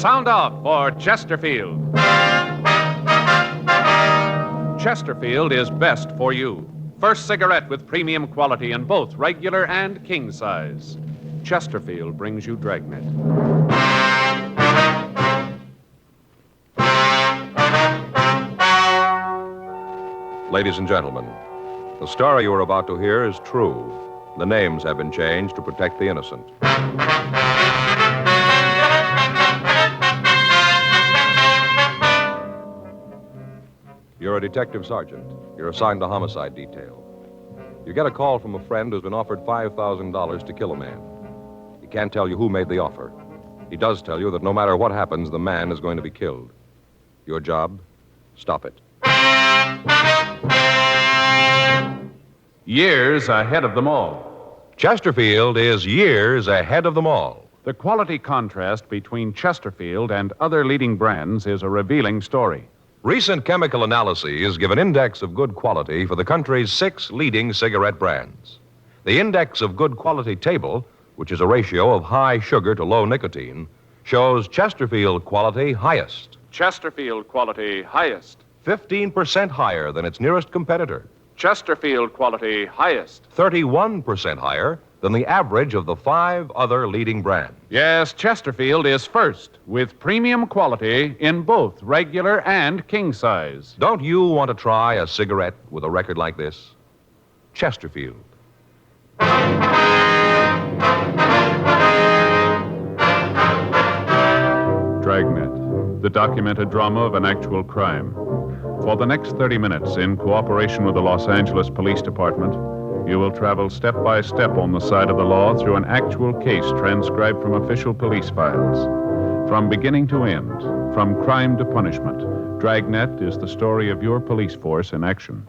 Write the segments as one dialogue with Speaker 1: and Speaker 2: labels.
Speaker 1: Sound off for Chesterfield. Chesterfield is best for you. First cigarette with premium quality in both regular and king size. Chesterfield brings you Dragnet.
Speaker 2: Ladies and gentlemen, the story you are about to hear is true. The names have been changed to protect the innocent. You're a detective sergeant. You're assigned to homicide detail. You get a call from a friend who's been offered $5,000 to kill a man. He can't tell you who made the offer. He does tell you that no matter what happens, the man is going to be killed. Your job? Stop it.
Speaker 1: Years ahead of them all.
Speaker 2: Chesterfield is years ahead of them all.
Speaker 1: The quality contrast between Chesterfield and other leading brands is a revealing story.
Speaker 2: Recent chemical analyses give an index of good quality for the country's 6 leading cigarette brands. The index of good quality table, which is a ratio of high sugar to low nicotine, shows Chesterfield quality highest.
Speaker 1: Chesterfield quality highest.
Speaker 2: 15% higher than its nearest competitor.
Speaker 1: Chesterfield quality highest.
Speaker 2: 31% higher than the average of the 5 other leading brands.
Speaker 1: Yes, Chesterfield is first with premium quality in both regular and king size.
Speaker 2: Don't you want to try a cigarette with a record like this? Chesterfield.
Speaker 1: Dragnet, the documented drama of an actual crime. For the next 30 minutes, in cooperation with the Los Angeles Police Department, you will travel step by step on the side of the law through an actual case transcribed from official police files. From beginning to end, from crime to punishment, Dragnet is the story of your police force in action.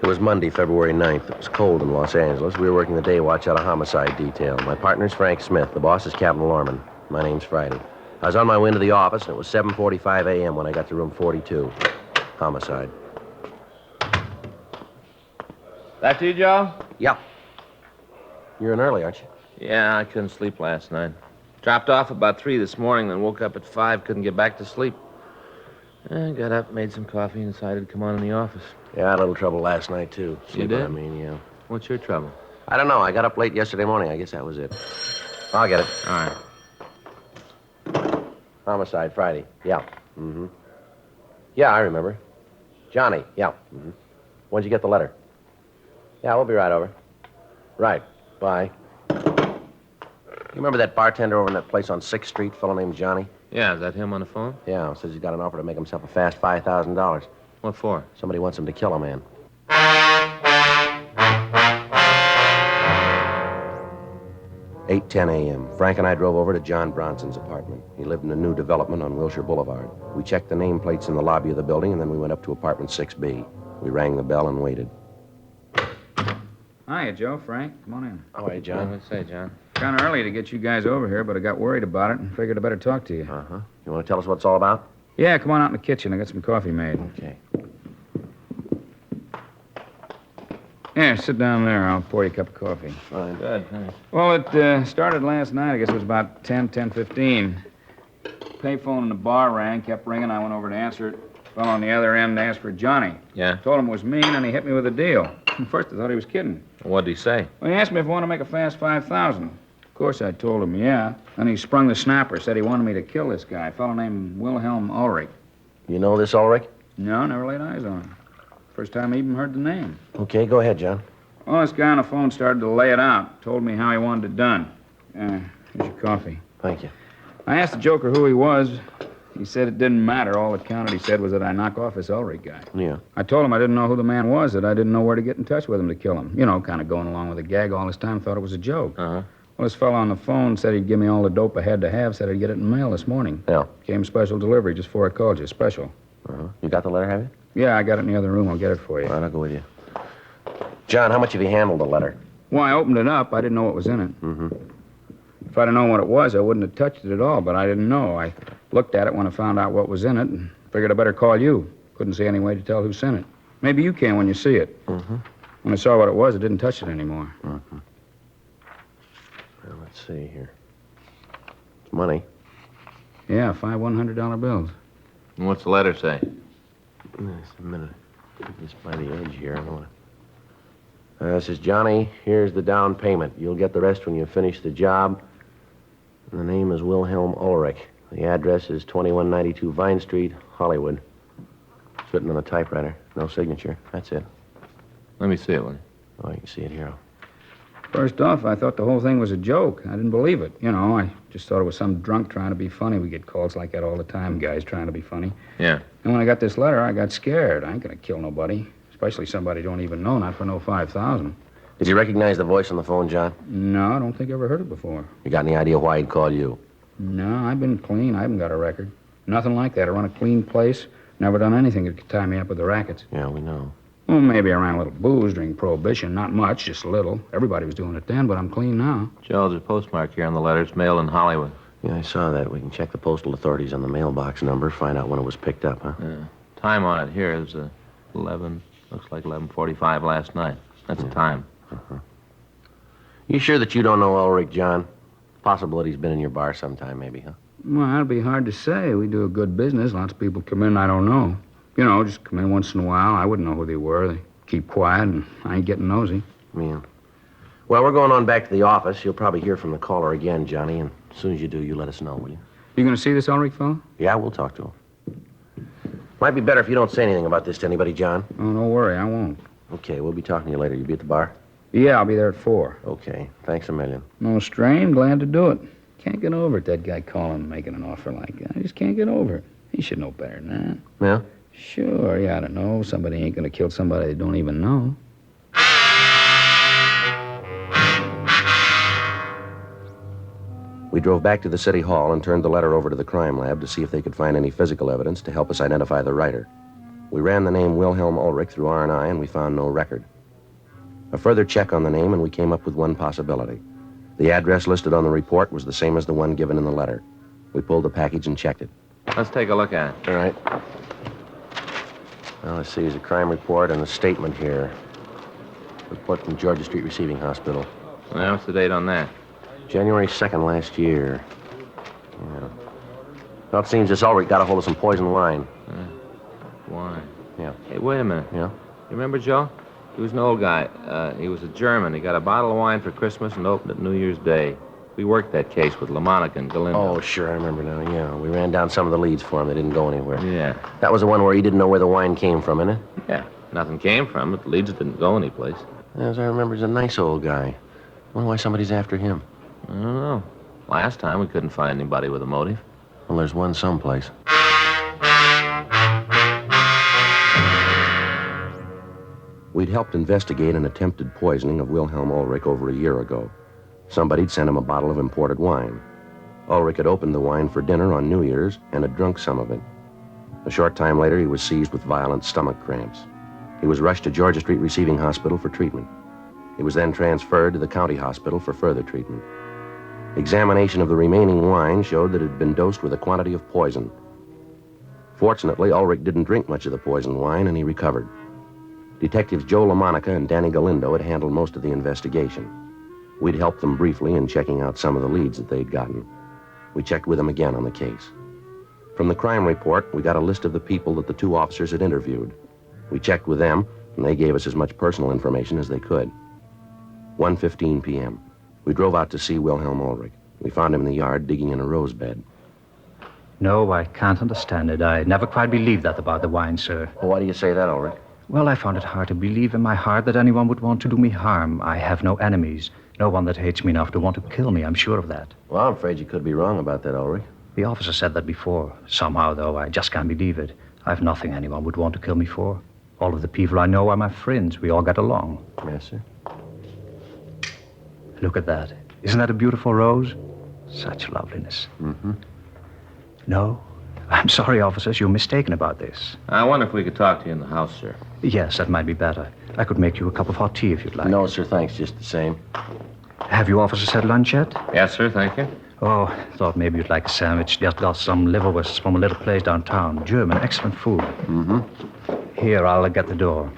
Speaker 3: It was Monday, February 9th. It was cold in Los Angeles. We were working the day watch out of homicide detail. My partner's Frank Smith. The boss is Captain Lorman. My name's Friday. I was on my way into the office, and it was 7:45 a.m. when I got to room 42. Homicide.
Speaker 4: That you, Joe?
Speaker 3: Yeah. You're in early, aren't you?
Speaker 4: Yeah, I couldn't sleep last night. Dropped off about 3 this morning, then woke up at 5, couldn't get back to sleep. I got up, made some coffee, and decided to come on in the office.
Speaker 3: Yeah, I had a little trouble last night, too.
Speaker 4: You did?
Speaker 3: I mean, yeah.
Speaker 4: What's your trouble?
Speaker 3: I don't know. I got up late yesterday morning. I guess that was it. I'll get it.
Speaker 4: All right.
Speaker 3: Homicide, Friday. Yeah. Mm-hmm. Yeah, I remember. Johnny. Yeah. Mm-hmm. When'd you get the letter? Yeah, we'll be right over. Right. Bye. You remember that bartender over in that place on 6th Street, fellow named Johnny?
Speaker 4: Yeah, is that him on the phone?
Speaker 3: Yeah, says he's got an offer to make himself a fast $5,000.
Speaker 4: What for?
Speaker 3: Somebody wants him to kill a man. 8:10 a.m. Frank and I drove over to John Bronson's apartment. He lived in a new development on Wilshire Boulevard. We checked the nameplates in the lobby of the building, and then we went up to apartment 6B. We rang the bell and waited.
Speaker 5: Hiya, Joe, Frank. Come on in.
Speaker 3: All right, John.
Speaker 4: What'd you say, John?
Speaker 5: Kind of early to get you guys over here, but I got worried about it and figured I better talk to you.
Speaker 3: Uh-huh. You want to tell us what it's all about?
Speaker 5: Yeah, come on out in the kitchen. I got some coffee made.
Speaker 3: Okay.
Speaker 5: Yeah, sit down there. I'll pour you a cup of coffee.
Speaker 3: Fine.
Speaker 4: Good, thanks.
Speaker 5: Well, it started last night. I guess it was about 10:15. Payphone in the bar rang, kept ringing. I went over to answer it. Fellow on the other end asked for Johnny.
Speaker 4: Yeah?
Speaker 5: Told him it was me, and he hit me with a deal. At first, I thought he was kidding.
Speaker 4: What'd he say?
Speaker 5: Well, he asked me if I wanted to make a fast $5,000. Of course, I told him, yeah. Then he sprung the snapper, said he wanted me to kill this guy, a fellow named Wilhelm Ulrich.
Speaker 3: You know this Ulrich?
Speaker 5: No, never laid eyes on him. First time I even heard the name.
Speaker 3: Okay, go ahead, John.
Speaker 5: Well, this guy on the phone started to lay it out. Told me how he wanted it done. Here's your coffee.
Speaker 3: Thank you.
Speaker 5: I asked the joker who he was. He said it didn't matter. All that counted, he said, was that I knock off this Ulrich guy.
Speaker 3: Yeah.
Speaker 5: I told him I didn't know who the man was, that I didn't know where to get in touch with him to kill him. You know, kind of going along with the gag all this time, thought it was a joke.
Speaker 4: Uh-huh.
Speaker 5: Well, this fellow on the phone said he'd give me all the dope I had to have, said I'd get it in mail this morning.
Speaker 3: Yeah.
Speaker 5: Came special delivery just before I called you, special.
Speaker 3: Uh-huh. You got the letter, have you?
Speaker 5: Yeah, I got it in the other room. I'll get it for you.
Speaker 3: All right, I'll go with you. John, how much have you handled the letter?
Speaker 5: Well, I opened it up. I didn't know what was in it.
Speaker 3: Mm-hmm.
Speaker 5: If I'd have known what it was, I wouldn't have touched it at all, but I didn't know. I looked at it when I found out what was in it and figured I better call you. Couldn't see any way to tell who sent it. Maybe you can when you see it.
Speaker 3: Mm-hmm.
Speaker 5: When I saw what it was, I didn't touch it anymore.
Speaker 3: Mm-hmm. Well, let's see here. It's money.
Speaker 5: Yeah, 5 $100 bills.
Speaker 4: And what's the letter say?
Speaker 3: Just a minute. Just by the edge here. I don't want to... This is Johnny. Here's the down payment. You'll get the rest when you finish the job. And the name is Wilhelm Ulrich. The address is 2192 Vine Street, Hollywood. It's written on a typewriter. No signature. That's it.
Speaker 4: Let me see it, will you?
Speaker 3: Oh, you can see it here.
Speaker 5: First off, I thought the whole thing was a joke. I didn't believe it. You know, I just thought it was some drunk trying to be funny. We get calls like that all the time, guys trying to be funny.
Speaker 4: Yeah.
Speaker 5: And when I got this letter, I got scared. I ain't gonna kill nobody, especially somebody I don't even know, not for no 5,000.
Speaker 3: Did you recognize the voice on the phone, John?
Speaker 5: No, I don't think I ever heard it before.
Speaker 3: You got any idea why he'd call you?
Speaker 5: No, I've been clean. I haven't got a record. Nothing like that. I run a clean place. Never done anything that could tie me up with the rackets.
Speaker 3: Yeah, we know.
Speaker 5: Well, maybe I ran a little booze during Prohibition. Not much, just a little. Everybody was doing it then, but I'm clean now.
Speaker 4: Joe, there's a postmark here on the letter. It's mailed in Hollywood.
Speaker 3: Yeah, I saw that. We can check the postal authorities on the mailbox number, find out when it was picked up, huh?
Speaker 4: Yeah. Time on it here is 11, looks like 11:45 last night. That's the time.
Speaker 3: Uh-huh. You sure that you don't know Ulrich, John? Possible that he's been in your bar sometime, maybe, huh?
Speaker 5: Well, that'd be hard to say. We do a good business. Lots of people come in I don't know. You know, just come in once in a while. I wouldn't know who they were. They keep quiet, and I ain't getting nosy.
Speaker 3: Yeah. Well, we're going on back to the office. You'll probably hear from the caller again, Johnny, and as soon as you do, you let us know, will you?
Speaker 5: You gonna see this Ulrich fellow?
Speaker 3: Yeah, we'll talk to him. Might be better if you don't say anything about this to anybody, John.
Speaker 5: Oh, don't worry, I won't.
Speaker 3: Okay, we'll be talking to you later. You be at the bar?
Speaker 5: Yeah, I'll be there at 4.
Speaker 3: Okay, thanks a million.
Speaker 5: No strain, glad to do it. Can't get over it, that guy calling and making an offer like that. I just can't get over it. He should know better than that.
Speaker 3: Yeah?
Speaker 5: Sure, you ought to know. Somebody ain't gonna kill somebody they don't even know.
Speaker 3: We drove back to the city hall and turned the letter over to the crime lab to see if they could find any physical evidence to help us identify the writer. We ran the name Wilhelm Ulrich through R&I, and we found no record. A further check on the name, and we came up with one possibility. The address listed on the report was the same as the one given in the letter. We pulled the package and checked it.
Speaker 4: Let's take a look at it.
Speaker 3: All right. Well, let's see. There's a crime report and a statement here. Report from Georgia Street Receiving Hospital.
Speaker 4: Now, what's the date on that?
Speaker 3: January 2nd last year. Yeah. Well, it seems this Ulrich got a hold of some poison wine.
Speaker 4: Wine.
Speaker 3: Yeah.
Speaker 4: Hey, wait a minute.
Speaker 3: Yeah?
Speaker 4: You remember Joe? He was an old guy. He was a German. He got a bottle of wine for Christmas and opened it New Year's Day. We worked that case with LaMonica and Galindo.
Speaker 3: Oh, sure, I remember now, yeah. We ran down some of the leads for him. They didn't go anywhere.
Speaker 4: Yeah.
Speaker 3: That was the one where he didn't know where the wine came from, isn't it?
Speaker 4: Yeah. Nothing came from it. The leads didn't go anyplace.
Speaker 3: As I remember, he's a nice old guy. Wonder why somebody's after him.
Speaker 4: I don't know. Last time we couldn't find anybody with a motive.
Speaker 3: Well, there's one someplace. We'd helped investigate an attempted poisoning of Wilhelm Ulrich over a year ago. Somebody'd sent him a bottle of imported wine. Ulrich had opened the wine for dinner on New Year's and had drunk some of it. A short time later, he was seized with violent stomach cramps. He was rushed to Georgia Street Receiving Hospital for treatment. He was then transferred to the county hospital for further treatment. Examination of the remaining wine showed that it had been dosed with a quantity of poison. Fortunately, Ulrich didn't drink much of the poisoned wine, and he recovered. Detectives Joe LaMonica and Danny Galindo had handled most of the investigation. We'd helped them briefly in checking out some of the leads that they'd gotten. We checked with them again on the case. From the crime report, we got a list of the people that the two officers had interviewed. We checked with them, and they gave us as much personal information as they could. 1:15 p.m. We drove out to see Wilhelm Ulrich. We found him in the yard digging in a rose bed.
Speaker 6: No, I can't understand it. I never quite believed that about the wine, sir.
Speaker 3: Well, why do you say that, Ulrich?
Speaker 6: Well, I found it hard to believe in my heart that anyone would want to do me harm. I have no enemies. No one that hates me enough to want to kill me, I'm sure of that.
Speaker 3: Well, I'm afraid you could be wrong about that, Ulrich.
Speaker 6: The officer said that before. Somehow, though, I just can't believe it. I've nothing anyone would want to kill me for. All of the people I know are my friends. We all get along.
Speaker 3: Yes, sir.
Speaker 6: Look at that. Isn't that a beautiful rose? Such loveliness.
Speaker 3: Mm-hmm.
Speaker 6: No? I'm sorry, officers. You're mistaken about this.
Speaker 4: I wonder if we could talk to you in the house, sir.
Speaker 6: Yes, that might be better. I could make you a cup of hot tea if you'd like.
Speaker 3: No, sir, thanks, just the same.
Speaker 6: Have you officers had lunch yet?
Speaker 4: Yes, sir, thank you.
Speaker 6: Oh, thought maybe you'd like a sandwich. Just got some liverwursts from a little place downtown. German, excellent food.
Speaker 3: Mm-hmm.
Speaker 6: Here, I'll get the door.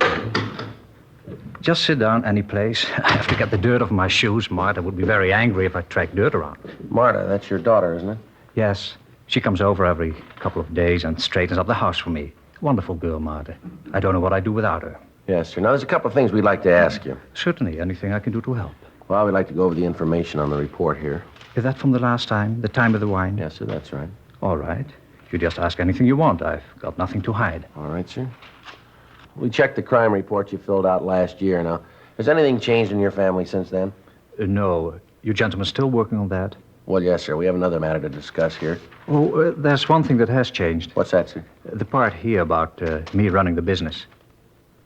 Speaker 6: Just sit down any place. I have to get the dirt off my shoes. Martha would be very angry if I tracked dirt around.
Speaker 3: Marta, that's your daughter, isn't it?
Speaker 6: Yes. She comes over every couple of days and straightens up the house for me. Wonderful girl, Martha. I don't know what I'd do without her.
Speaker 3: Yes, sir. Now, there's a couple of things we'd like to ask you.
Speaker 6: Certainly. Anything I can do to help.
Speaker 3: Well, we'd like to go over the information on the report here.
Speaker 6: Is that from the last time? The time of the wine?
Speaker 3: Yes, sir, that's right.
Speaker 6: All right. You just ask anything you want. I've got nothing to hide.
Speaker 3: All right, sir. We checked the crime report you filled out last year. Now, has anything changed in your family since then?
Speaker 6: No. You gentlemen still working on that?
Speaker 3: Well, yes, sir. We have another matter to discuss here.
Speaker 6: Oh, there's one thing that has changed.
Speaker 3: What's that, sir?
Speaker 6: The part here about me running the business.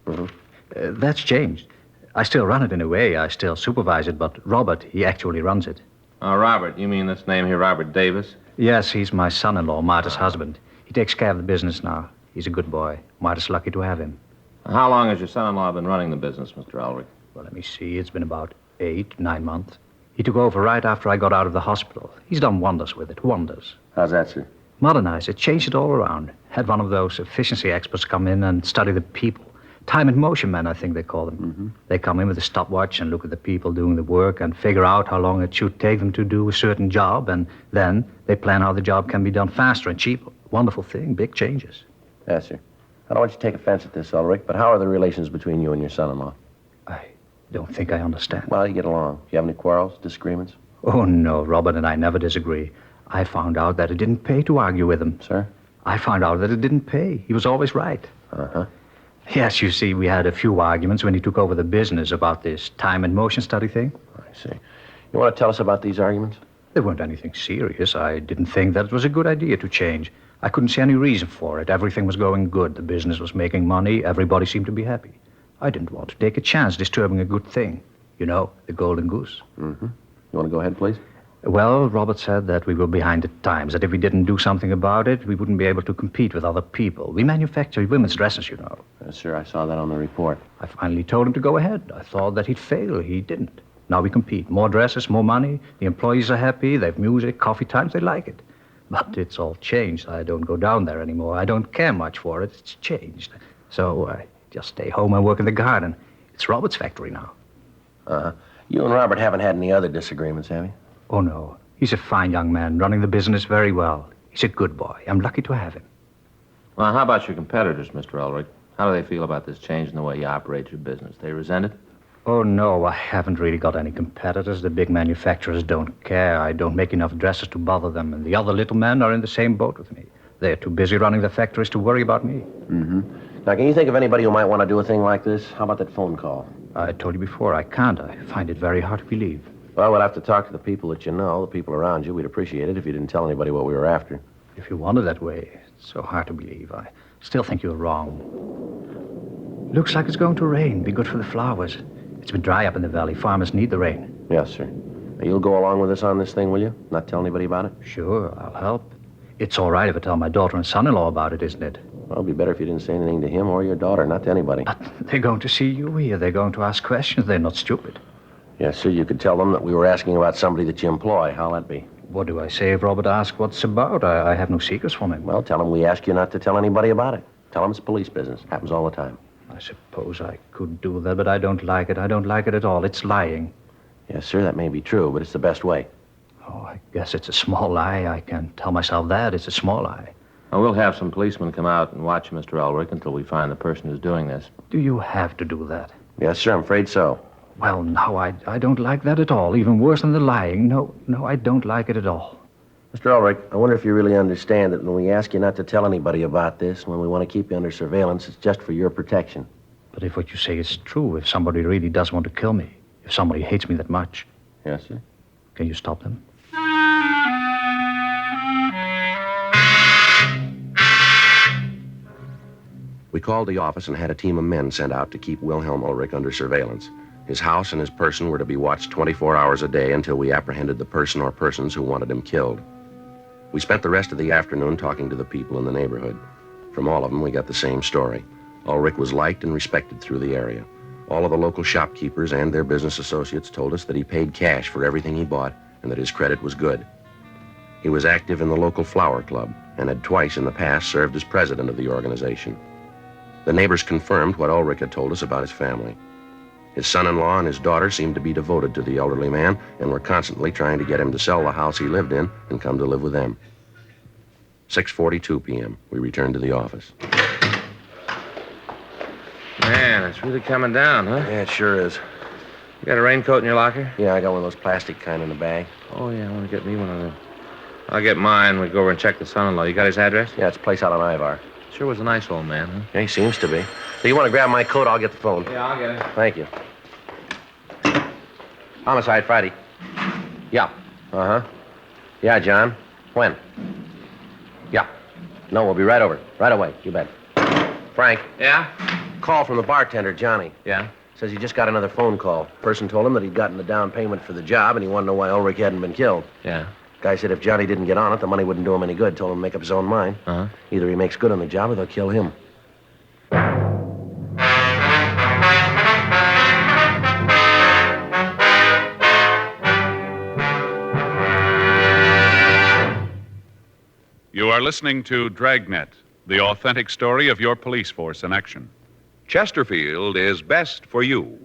Speaker 3: Mm-hmm.
Speaker 6: That's changed. I still run it in a way. I still supervise it, but Robert, he actually runs it.
Speaker 4: Oh, Robert. You mean this name here, Robert Davis?
Speaker 6: Yes, he's my son-in-law, Martha's husband. He takes care of the business now. He's a good boy. Martha's lucky to have him.
Speaker 4: How long has your son-in-law been running the business, Mr. Ulrich?
Speaker 6: Well, let me see. It's been about 8, 9 months. He took over right after I got out of the hospital. He's done wonders with it, wonders.
Speaker 3: How's that, sir?
Speaker 6: Modernized it, changed it all around. Had one of those efficiency experts come in and study the people. Time and motion men, I think they call them.
Speaker 3: Mm-hmm.
Speaker 6: They come in with a stopwatch and look at the people doing the work and figure out how long it should take them to do a certain job, and then they plan how the job can be done faster and cheaper. Wonderful thing, big changes.
Speaker 3: Yes, sir. I don't want you to take offense at this, Ulrich, but how are the relations between you and your son-in-law?
Speaker 6: I don't think I understand.
Speaker 3: Well, you get along. Do you have any quarrels, disagreements?
Speaker 6: Oh, no, Robert and I never disagree. I found out that it didn't pay to argue with him.
Speaker 3: Sir?
Speaker 6: I found out that it didn't pay. He was always right.
Speaker 3: Uh-huh.
Speaker 6: Yes, you see, we had a few arguments when he took over the business about this time and motion study thing.
Speaker 3: I see. You want to tell us about these arguments?
Speaker 6: They weren't anything serious. I didn't think that it was a good idea to change. I couldn't see any reason for it. Everything was going good. The business was making money. Everybody seemed to be happy. I didn't want to take a chance disturbing a good thing. You know, the golden goose.
Speaker 3: Mm-hmm. You want to go ahead, please?
Speaker 6: Well, Robert said that we were behind the times, that if we didn't do something about it, we wouldn't be able to compete with other people. We manufacture women's dresses, you know.
Speaker 3: Yes, sir. I saw that on the report.
Speaker 6: I finally told him to go ahead. I thought that he'd fail. He didn't. Now we compete. More dresses, more money. The employees are happy. They have music, coffee times. They like it. But it's all changed. I don't go down there anymore. I don't care much for it. It's changed. So I just stay home and work in the garden. It's Robert's factory now.
Speaker 3: Uh-huh. You and Robert haven't had any other disagreements, have you?
Speaker 6: Oh, no. He's a fine young man, running the business very well. He's a good boy. I'm lucky to have him.
Speaker 4: Well, how about your competitors, Mr. Ulrich? How do they feel about this change in the way you operate your business? They resent it?
Speaker 6: Oh, no, I haven't really got any competitors. The big manufacturers don't care. I don't make enough dresses to bother them, and the other little men are in the same boat with me. They're too busy running the factories to worry about me.
Speaker 3: Mm-hmm. Now, can you think of anybody who might want to do a thing like this? How about that phone call?
Speaker 6: I told you before, I can't. I find it very hard to believe.
Speaker 3: Well, we'll have to talk to the people that you know, the people around you. We'd appreciate it if you didn't tell anybody what we were after.
Speaker 6: If you want it that way, it's so hard to believe. I still think you're wrong. Looks like it's going to rain. Be good for the flowers. It's been dry up in the valley. Farmers need the rain.
Speaker 3: Yes, sir. Now, you'll go along with us on this thing, will you? Not tell anybody about it?
Speaker 6: Sure, I'll help. It's all right if I tell my daughter and son-in-law about it, isn't it?
Speaker 3: Well, it'd be better if you didn't say anything to him or your daughter, not to anybody.
Speaker 6: But they're going to see you here. They're going to ask questions. They're not stupid.
Speaker 3: Yes, sir. You could tell them that we were asking about somebody that you employ. How'll that be?
Speaker 6: What do I say if Robert asks what it's about? I have no secrets from him.
Speaker 3: Well, tell them we ask you not to tell anybody about it. Tell them it's police business. Happens all the time.
Speaker 6: I suppose I could do that, but I don't like it. I don't like it at all. It's lying.
Speaker 3: Yes, sir. That may be true, but it's the best way.
Speaker 6: Oh, I guess it's a small lie. I can tell myself that. It's a small lie.
Speaker 4: Well, we'll have some policemen come out and watch Mr. Ulrich until we find the person who's doing this.
Speaker 6: Do you have to do that?
Speaker 3: Yes, sir. I'm afraid so.
Speaker 6: Well, no, I don't like that at all. Even worse than the lying. No, I don't like it at all.
Speaker 3: Mr. Ulrich, I wonder if you really understand that when we ask you not to tell anybody about this, when we want to keep you under surveillance, it's just for your protection.
Speaker 6: But if what you say is true, if somebody really does want to kill me, if somebody hates me that much,
Speaker 3: Yes, sir.
Speaker 6: can you stop them?
Speaker 3: We called the office and had a team of men sent out to keep Wilhelm Ulrich under surveillance. His house and his person were to be watched 24 hours a day until we apprehended the person or persons who wanted him killed. We spent the rest of the afternoon talking to the people in the neighborhood. From all of them, we got the same story. Ulrich was liked and respected through the area. All of the local shopkeepers and their business associates told us that he paid cash for everything he bought and that his credit was good. He was active in the local flower club and had twice in the past served as president of the organization. The neighbors confirmed what Ulrich had told us about his family. His son-in-law and his daughter seemed to be devoted to the elderly man and were constantly trying to get him to sell the house he lived in and come to live with them. 6:42 p.m. We returned to the office.
Speaker 4: Man, it's really coming down, huh?
Speaker 3: Yeah, it sure is.
Speaker 4: You got a raincoat in your locker?
Speaker 3: Yeah, I got one of those plastic kind in the bag.
Speaker 4: Oh, yeah, I want to get me one of them. I'll get mine. We go over and check the son-in-law. You got his address?
Speaker 3: Yeah, it's a place out on Ivar.
Speaker 4: Sure was a nice old man, huh?
Speaker 3: Yeah, he seems to be. So you want to grab my coat, I'll get the phone.
Speaker 4: Yeah, I'll get it.
Speaker 3: Thank you. Homicide Friday. Yeah. Uh-huh. Yeah, John. When? Yeah. No, we'll be right over. Right away. You bet. Frank.
Speaker 4: Yeah?
Speaker 3: Call from the bartender, Johnny.
Speaker 4: Yeah?
Speaker 3: Says he just got another phone call. Person told him that he'd gotten the down payment for the job and he wanted to know why Ulrich hadn't been killed.
Speaker 4: Yeah.
Speaker 3: Guy said if Johnny didn't get on it, the money wouldn't do him any good. Told him to make up his own mind.
Speaker 4: Uh-huh.
Speaker 3: Either he makes good on the job or they'll kill him.
Speaker 1: You are listening to Dragnet, the authentic story of your police force in action.
Speaker 2: Chesterfield is best for you.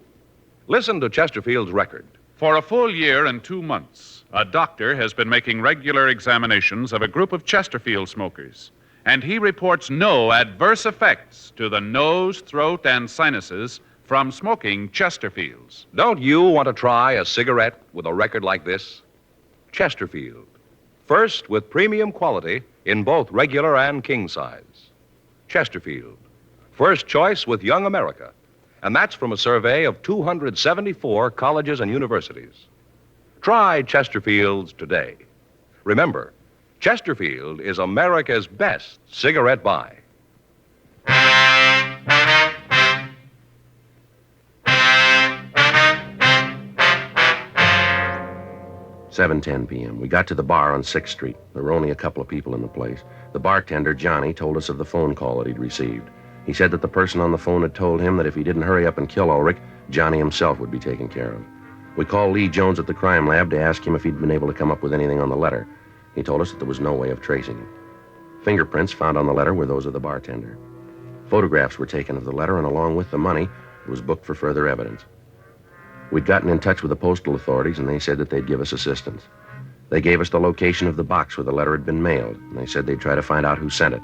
Speaker 2: Listen to Chesterfield's record.
Speaker 1: For a full year and 2 months, a doctor has been making regular examinations of a group of Chesterfield smokers, and he reports no adverse effects to the nose, throat, and sinuses from smoking Chesterfields.
Speaker 2: Don't you want to try a cigarette with a record like this? Chesterfield. First with premium quality in both regular and king size. Chesterfield. First choice with Young America. And that's from a survey of 274 colleges and universities. Try Chesterfield's today. Remember, Chesterfield is America's best cigarette buy.
Speaker 3: 7:10 p.m. We got to the bar on 6th Street. There were only a couple of people in the place. The bartender, Johnny, told us of the phone call that he'd received. He said that the person on the phone had told him that if he didn't hurry up and kill Ulrich, Johnny himself would be taken care of. We called Lee Jones at the crime lab to ask him if he'd been able to come up with anything on the letter. He told us that there was no way of tracing it. Fingerprints found on the letter were those of the bartender. Photographs were taken of the letter, and along with the money, it was booked for further evidence. We'd gotten in touch with the postal authorities, and they said that they'd give us assistance. They gave us the location of the box where the letter had been mailed, and they said they'd try to find out who sent it.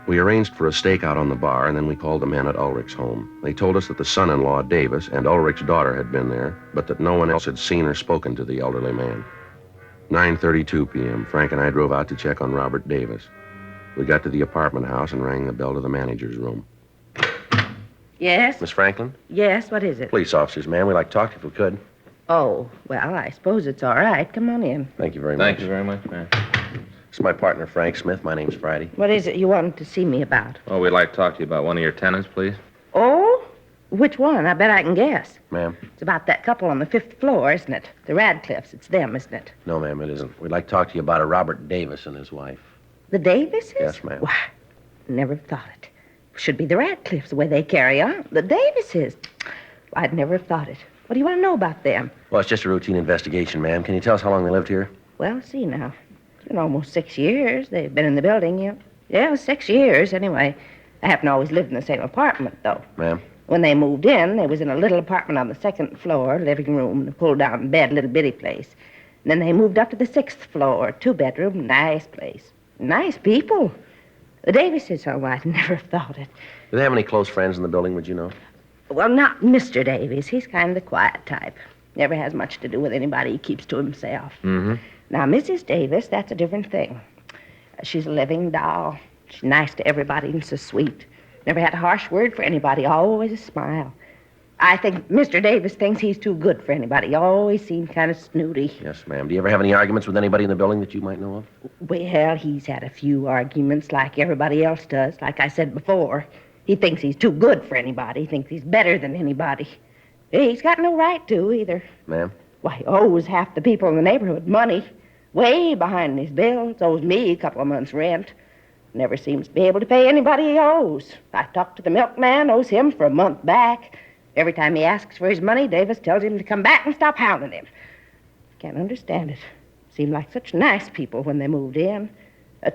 Speaker 3: We arranged for a stakeout on the bar, and then we called the men at Ulrich's home. They told us that the son-in-law, Davis, and Ulrich's daughter had been there, but that no one else had seen or spoken to the elderly man. 9:32 p.m., Frank and I drove out to check on Robert Davis. We got to the apartment house and rang the bell to the manager's room.
Speaker 7: Yes?
Speaker 3: Miss Franklin?
Speaker 7: Yes, what is it?
Speaker 3: Police officers, ma'am. We'd like to talk to you if we could.
Speaker 7: Oh, well, I suppose it's all right. Come on in.
Speaker 3: Thank you very much.
Speaker 4: Thank you very much, man.
Speaker 3: It's my partner, Frank Smith. My name's Friday.
Speaker 7: What is it you wanted to see me about?
Speaker 4: Oh, we'd like to talk to you about one of your tenants, please.
Speaker 7: Oh? Which one? I bet I can guess.
Speaker 3: Ma'am?
Speaker 7: It's about that couple on the 5th floor, isn't it? The Radcliffes. It's them, isn't it?
Speaker 3: No, ma'am, it isn't. We'd like to talk to you about a Robert Davis and his wife.
Speaker 7: The Davises?
Speaker 3: Yes, ma'am.
Speaker 7: Why, never thought it. Should be the Radcliffes, the way they carry on. The Davises. I'd never have thought it. What do you want to know about them?
Speaker 3: Well, it's just a routine investigation, ma'am. Can you tell us how long they lived here?
Speaker 7: Well, see now. It's been almost 6 years. They've been in the building, yeah. Yeah, 6 years, anyway. I haven't always lived in the same apartment, though.
Speaker 3: Ma'am?
Speaker 7: When they moved in, they was in a little apartment on the 2nd floor, living room, a pull-down bed, little bitty place. And then they moved up to the 6th floor, 2-bedroom, nice place. Nice people. The Davises, oh, I'd never have thought it.
Speaker 3: Do they have any close friends in the building, would you know?
Speaker 7: Well, not Mr. Davies. He's kind of the quiet type. Never has much to do with anybody. He keeps to himself.
Speaker 4: Mm-hmm.
Speaker 7: Now, Mrs. Davis, that's a different thing. She's a living doll. She's nice to everybody and so sweet. Never had a harsh word for anybody. Always a smile. I think Mr. Davis thinks he's too good for anybody. He always seemed kind of snooty.
Speaker 3: Yes, ma'am. Do you ever have any arguments with anybody in the building that you might know of?
Speaker 7: Well, he's had a few arguments like everybody else does. Like I said before, he thinks he's too good for anybody. He thinks he's better than anybody. He's got no right to either.
Speaker 3: Ma'am?
Speaker 7: Why, he owes half the people in the neighborhood money. Way behind his bills. Owes me a couple of months' rent. Never seems to be able to pay anybody he owes. I talked to the milkman, owes him for a month back. Every time he asks for his money, Davis tells him to come back and stop hounding him. Can't understand it. Seemed like such nice people when they moved in.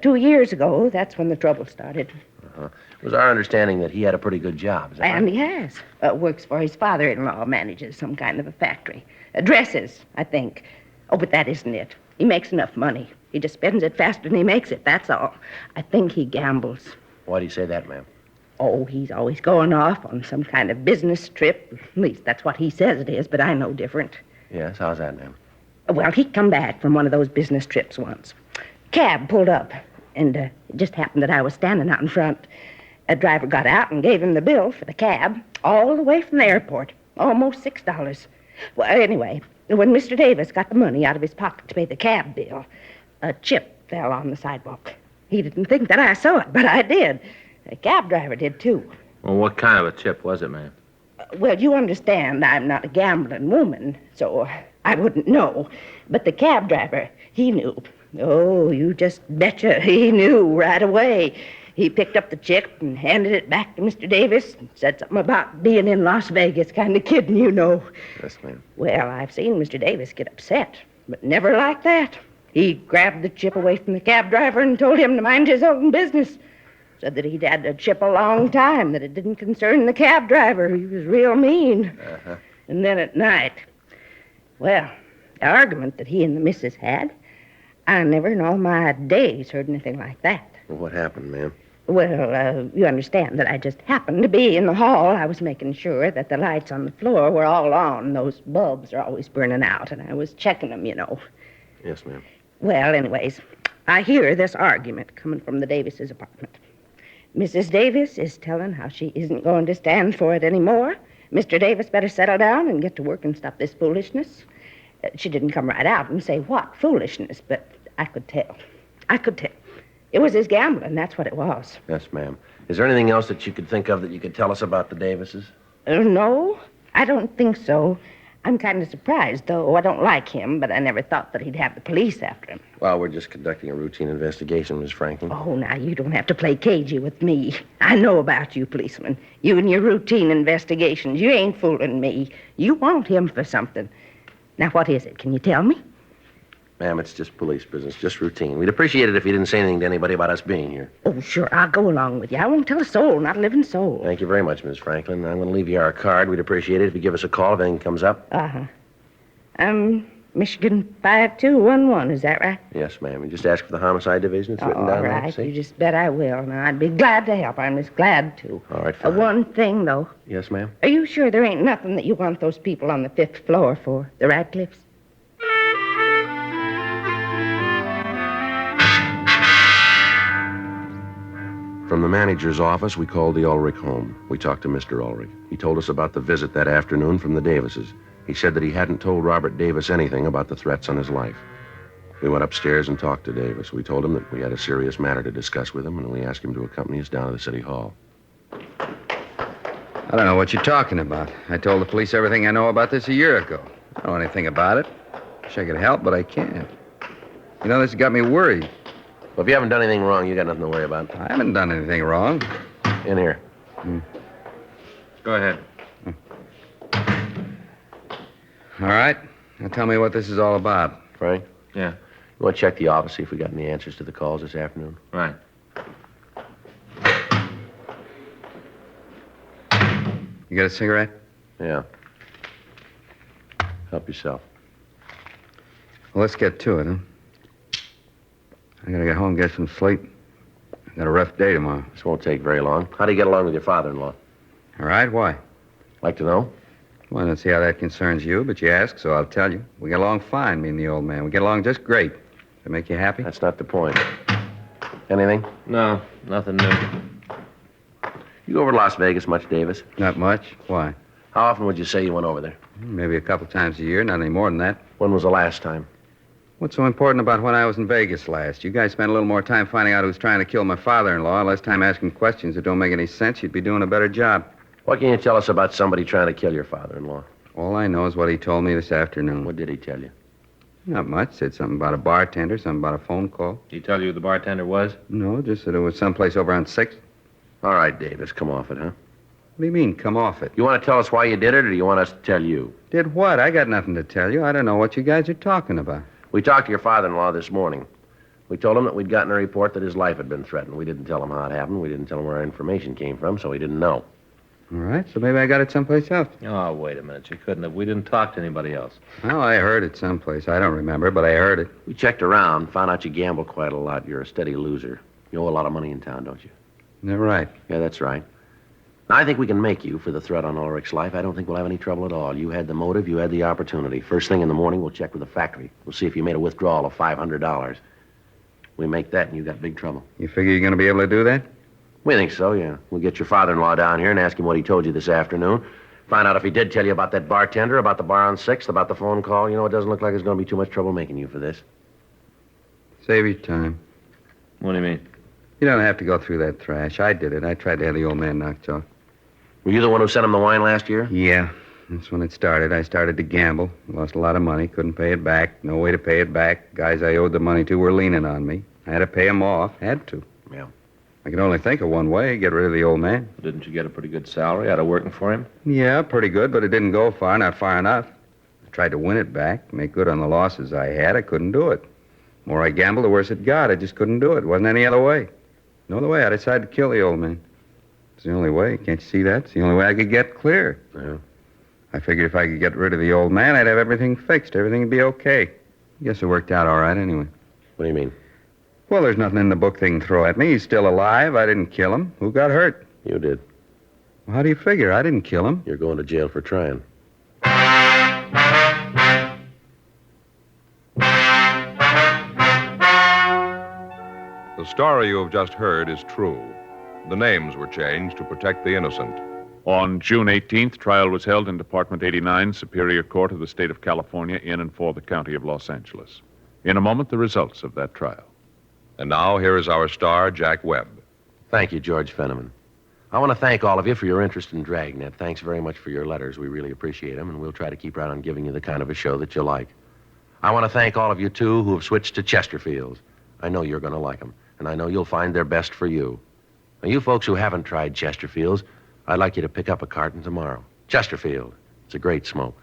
Speaker 7: 2 years ago, that's when the trouble started.
Speaker 3: It was our understanding that he had a pretty good job. Is that
Speaker 7: And
Speaker 3: right?
Speaker 7: he has. Works for his father-in-law, manages some kind of a factory. Dresses, I think. Oh, but that isn't it. He makes enough money. He just spends it faster than he makes it, that's all. I think he gambles.
Speaker 3: Why do you say that, ma'am?
Speaker 7: Oh, he's always going off on some kind of business trip. At least that's what he says it is, but I know different.
Speaker 3: Yes, how's that, ma'am?
Speaker 7: Well, he'd come back from one of those business trips once. Cab pulled up, and it just happened that I was standing out in front. A driver got out and gave him the bill for the cab, all the way from the airport, almost $6. Well, anyway, when Mr. Davis got the money out of his pocket to pay the cab bill, a chip fell on the sidewalk. He didn't think that I saw it, but I did. The cab driver did, too.
Speaker 4: Well, what kind of a chip was it, ma'am?
Speaker 7: Well, you understand I'm not a gambling woman, so I wouldn't know. But the cab driver, he knew. Oh, you just betcha he knew right away. He picked up the chip and handed it back to Mr. Davis and said something about being in Las Vegas, kind of kidding, you know.
Speaker 3: Yes, ma'am.
Speaker 7: Well, I've seen Mr. Davis get upset, but never like that. He grabbed the chip away from the cab driver and told him to mind his own business. Said that he'd had the chip a long time, that it didn't concern the cab driver. He was real mean.
Speaker 3: Uh-huh.
Speaker 7: And then at night, well, the argument that he and the missus had, I never in all my days heard anything like that.
Speaker 3: Well, what happened, ma'am?
Speaker 7: Well, you understand that I just happened to be in the hall. I was making sure that the lights on the floor were all on. Those bulbs are always burning out, and I was checking them, you know.
Speaker 3: Yes, ma'am.
Speaker 7: Well, anyways, I hear this argument coming from the Davises' apartment. Mrs. Davis is telling how she isn't going to stand for it anymore. Mr. Davis better settle down and get to work and stop this foolishness. She didn't come right out and say what foolishness, but I could tell. I could tell. It was his gambling, that's what it was.
Speaker 3: Yes, ma'am. Is there anything else that you could think of that you could tell us about the Davises?
Speaker 7: No, I don't think so. I'm kind of surprised, though. I don't like him, but I never thought that he'd have the police after him.
Speaker 3: Well, we're just conducting a routine investigation, Miss Franklin.
Speaker 7: Oh, now, you don't have to play cagey with me. I know about you, policeman. You and your routine investigations. You ain't fooling me. You want him for something. Now, what is it? Can you tell me?
Speaker 3: Ma'am, it's just police business, just routine. We'd appreciate it if you didn't say anything to anybody about us being here.
Speaker 7: Oh, sure, I'll go along with you. I won't tell a soul, not a living soul.
Speaker 3: Thank you very much, Miss Franklin. I'm going to leave you our card. We'd appreciate it if you give us a call if anything comes up.
Speaker 7: Uh-huh. Michigan 5211, is that right?
Speaker 3: Yes, ma'am. You just ask for the homicide division. It's written down
Speaker 7: All
Speaker 3: there.
Speaker 7: right,
Speaker 3: See?
Speaker 7: you just bet I will. Now, I'd be glad to help. I'm just glad to.
Speaker 3: All right, fine.
Speaker 7: One thing, though.
Speaker 3: Yes, ma'am?
Speaker 7: Are you sure there ain't nothing that you want those people on the 5th floor for? The Radcliffes?
Speaker 3: From the manager's office, we called the Ulrich home. We talked to Mr. Ulrich. He told us about the visit that afternoon from the Davises. He said that he hadn't told Robert Davis anything about the threats on his life. We went upstairs and talked to Davis. We told him that we had a serious matter to discuss with him, and we asked him to accompany us down to the city hall.
Speaker 5: I don't know what you're talking about. I told the police everything I know about this a year ago. I don't know anything about it. Wish I could help, but I can't. You know, this has got me worried.
Speaker 3: Well, if you haven't done anything wrong, you got nothing to worry about.
Speaker 5: I haven't done anything wrong.
Speaker 3: In here.
Speaker 4: Go ahead.
Speaker 5: All right. Now tell me what this is all about.
Speaker 3: Frank,
Speaker 4: Yeah,
Speaker 3: you want to check the office, see if we got any answers to the calls this afternoon?
Speaker 4: right.
Speaker 5: You got a cigarette?
Speaker 3: Yeah. Help yourself.
Speaker 5: Well, let's get to it, huh? I gotta get home and get some sleep. I got a rough day tomorrow.
Speaker 3: This won't take very long. How do you get along with your father-in-law?
Speaker 5: All right, why?
Speaker 3: Like to know?
Speaker 5: Well, I don't see how that concerns you, but you ask, so I'll tell you. We get along fine, me and the old man. We get along just great. Does that make you happy?
Speaker 3: That's not the point. Anything?
Speaker 4: No, nothing new.
Speaker 3: You go over to Las Vegas much, Davis?
Speaker 5: Not much. Why?
Speaker 3: How often would you say you went over there?
Speaker 5: Maybe a couple times a year, not any more than that.
Speaker 3: When was the last time?
Speaker 5: What's so important about when I was in Vegas last? You guys spent a little more time finding out who's trying to kill my father-in-law, less time asking questions that don't make any sense. You'd be doing a better job.
Speaker 3: What can you tell us about somebody trying to kill your father-in-law?
Speaker 5: All I know is what he told me this afternoon.
Speaker 3: What did he tell you?
Speaker 5: Not much. Said something about a bartender, something about a phone call.
Speaker 4: Did he tell you who the bartender was?
Speaker 5: No, just that it was someplace over on 6th.
Speaker 3: All right, Davis, come off it, huh?
Speaker 5: What do you mean, come off it?
Speaker 3: You want to tell us why you did it, or do you want us to tell you?
Speaker 5: Did what? I got nothing to tell you. I don't know what you guys are talking about.
Speaker 3: We talked to your father-in-law this morning. We told him that we'd gotten a report that his life had been threatened. We didn't tell him how it happened. We didn't tell him where our information came from, so he didn't know.
Speaker 5: All right, so maybe I got it someplace else.
Speaker 4: Oh, wait a minute. You couldn't have. We didn't talk to anybody else.
Speaker 5: Well, I heard it someplace. I don't remember, but I heard it.
Speaker 3: We checked around, found out you gamble quite a lot. You're a steady loser. You owe a lot of money in town, don't you?
Speaker 5: They're right.
Speaker 3: Yeah, that's right. Now, I think we can make you for the threat on Ulrich's life. I don't think we'll have any trouble at all. You had the motive, you had the opportunity. First thing in the morning, we'll check with the factory. We'll see if you made a withdrawal of $500. We make that, and you got big trouble.
Speaker 5: You figure you're going to be able to do that?
Speaker 3: We think so, yeah. We'll get your father-in-law down here and ask him what he told you this afternoon. Find out if he did tell you about that bartender, about the bar on 6th, about the phone call. You know, it doesn't look like there's going to be too much trouble making you for this.
Speaker 5: Save your time.
Speaker 4: What do you mean?
Speaker 5: You don't have to go through that thrash. I did it. I tried to have the old man knocked off.
Speaker 3: Were you the one who sent him the wine last year?
Speaker 5: Yeah, that's when it started. I started to gamble. Lost a lot of money. Couldn't pay it back. No way to pay it back. Guys I owed the money to were leaning on me. I had to pay them off. Had to.
Speaker 3: Yeah.
Speaker 5: I could only think of one way, get rid of the old man.
Speaker 4: Didn't you get a pretty good salary out of working for him?
Speaker 5: Yeah, pretty good, but it didn't go far, not far enough. I tried to win it back, make good on the losses I had. I couldn't do it. The more I gambled, the worse it got. I just couldn't do it. Wasn't any other way. No other way. I decided to kill the old man. It's the only way. Can't you see that? It's the only way I could get clear.
Speaker 3: Yeah.
Speaker 5: I figured if I could get rid of the old man, I'd have everything fixed. Everything would be okay. Guess it worked out all right anyway.
Speaker 3: What do you mean?
Speaker 5: Well, there's nothing in the book they can throw at me. He's still alive. I didn't kill him. Who got hurt?
Speaker 3: You did.
Speaker 5: Well, how do you figure? I didn't kill him.
Speaker 3: You're going to jail for trying.
Speaker 2: The story you have just heard is true. The names were changed to protect the innocent.
Speaker 1: On June 18th, trial was held in Department 89, Superior Court of the State of California, in and for the County of Los Angeles. In a moment, the results of that trial.
Speaker 2: And now, here is our star, Jack Webb.
Speaker 3: Thank you, George Fenneman. I want to thank all of you for your interest in Dragnet. Thanks very much for your letters. We really appreciate them, and we'll try to keep right on giving you the kind of a show that you like. I want to thank all of you, too, who have switched to Chesterfields. I know you're going to like them, and I know you'll find they're best for you. Now, you folks who haven't tried Chesterfields, I'd like you to pick up a carton tomorrow. Chesterfield. It's a great smoke.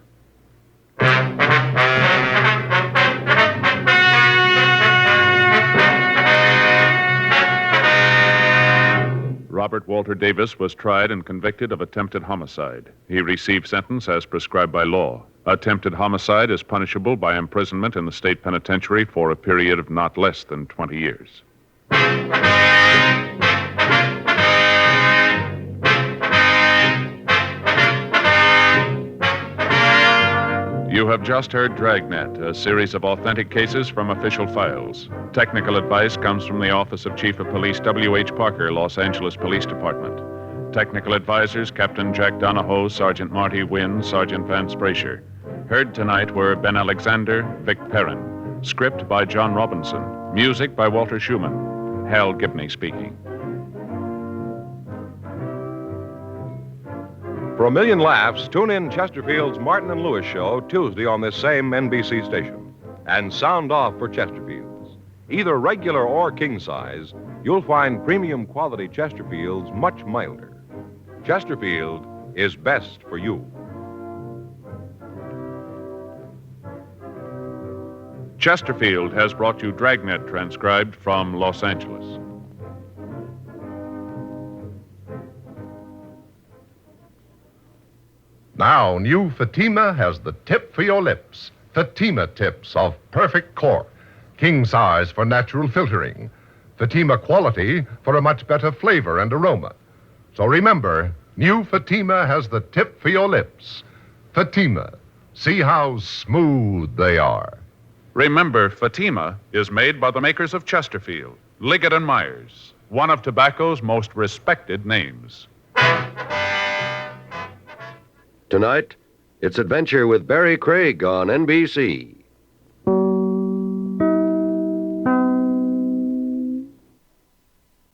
Speaker 1: Robert Walter Davis was tried and convicted of attempted homicide. He received sentence as prescribed by law. Attempted homicide is punishable by imprisonment in the state penitentiary for a period of not less than 20 years. You have just heard Dragnet, a series of authentic cases from official files. Technical advice comes from the Office of Chief of Police W.H. Parker, Los Angeles Police Department. Technical advisors Captain Jack Donahoe, Sergeant Marty Wynn, Sergeant Vance Brasher. Heard tonight were Ben Alexander, Vic Perrin. Script by John Robinson. Music by Walter Schumann. Hal Gibney speaking.
Speaker 2: For a million laughs, tune in Chesterfield's Martin and Lewis show Tuesday on this same NBC station. And sound off for Chesterfields. Either regular or king size, you'll find premium quality Chesterfields much milder. Chesterfield is best for you.
Speaker 1: Chesterfield has brought you Dragnet, transcribed from Los Angeles.
Speaker 8: Now, new Fatima has the tip for your lips. Fatima tips of perfect cork. King size for natural filtering. Fatima quality for a much better flavor and aroma. So remember, new Fatima has the tip for your lips. Fatima. See how smooth they are.
Speaker 1: Remember, Fatima is made by the makers of Chesterfield, Liggett and Myers, one of tobacco's most respected names.
Speaker 9: Tonight, it's Adventure with Barry Craig on NBC.